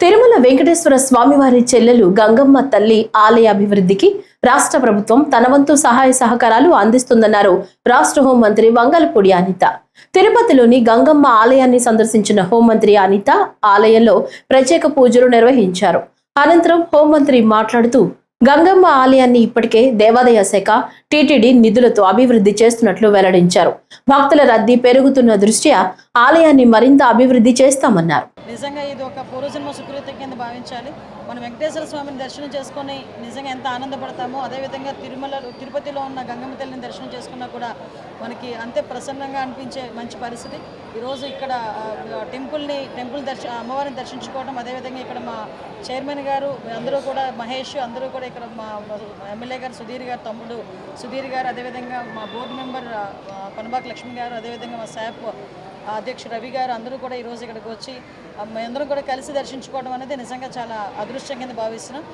తిరుమల వెంకటేశ్వర స్వామివారి చెల్లెలు గంగమ్మ తల్లి ఆలయ అభివృద్ధికి రాష్ట్ర ప్రభుత్వం తన వంతు సహాయ సహకారాలు అందిస్తుందన్నారు రాష్ట్ర హోంమంత్రి వంగలపూడి అనిత. తిరుపతిలోని గంగమ్మ ఆలయాన్ని సందర్శించిన హోంమంత్రి అనిత ఆలయంలో ప్రత్యేక పూజలు నిర్వహించారు. అనంతరం హోంమంత్రి మాట్లాడుతూ గంగమ్మ ఆలయాన్ని ఇప్పటికే దేవాదాయ శాఖ టీటీడీ నిధులతో అభివృద్ధి చేస్తున్నట్లు వెల్లడించారు. భక్తుల రద్దీ పెరుగుతున్న దృష్ట్యా ఆలయాన్ని మరింత అభివృద్ధి చేస్తామన్నారు. నిజంగా ఇది ఒక పూర్వజన్మ సుకృతి కింద భావించాలి. మనం వెంకటేశ్వర స్వామిని దర్శనం చేసుకొని నిజంగా ఎంత ఆనందపడతామో అదేవిధంగా తిరుపతిలో ఉన్న గంగమ్మ తల్లిని దర్శనం చేసుకున్నా కూడా మనకి అంతే ప్రసన్నంగా అనిపించే మంచి పరిస్థితి. ఈరోజు ఇక్కడ అమ్మవారిని దర్శించుకోవడం, అదేవిధంగా ఇక్కడ మా చైర్మన్ గారు అందరూ కూడా మహేష్ అందరూ కూడా ఇక్కడ మా ఎమ్మెల్యే గారు సుధీర్ గారు తమ్ముడు సుధీర్ గారు, అదేవిధంగా మా బోర్డు మెంబర్ పనబాక లక్ష్మి గారు, అదేవిధంగా మా శాప్ అధ్యక్షుడు రవి గారు అందరూ కూడా ఈరోజు ఇక్కడికి వచ్చి అందరం కూడా కలిసి దర్శించుకోవడం అనేది నిజంగా చాలా అదృష్టం కింద భావిస్తున్నాం.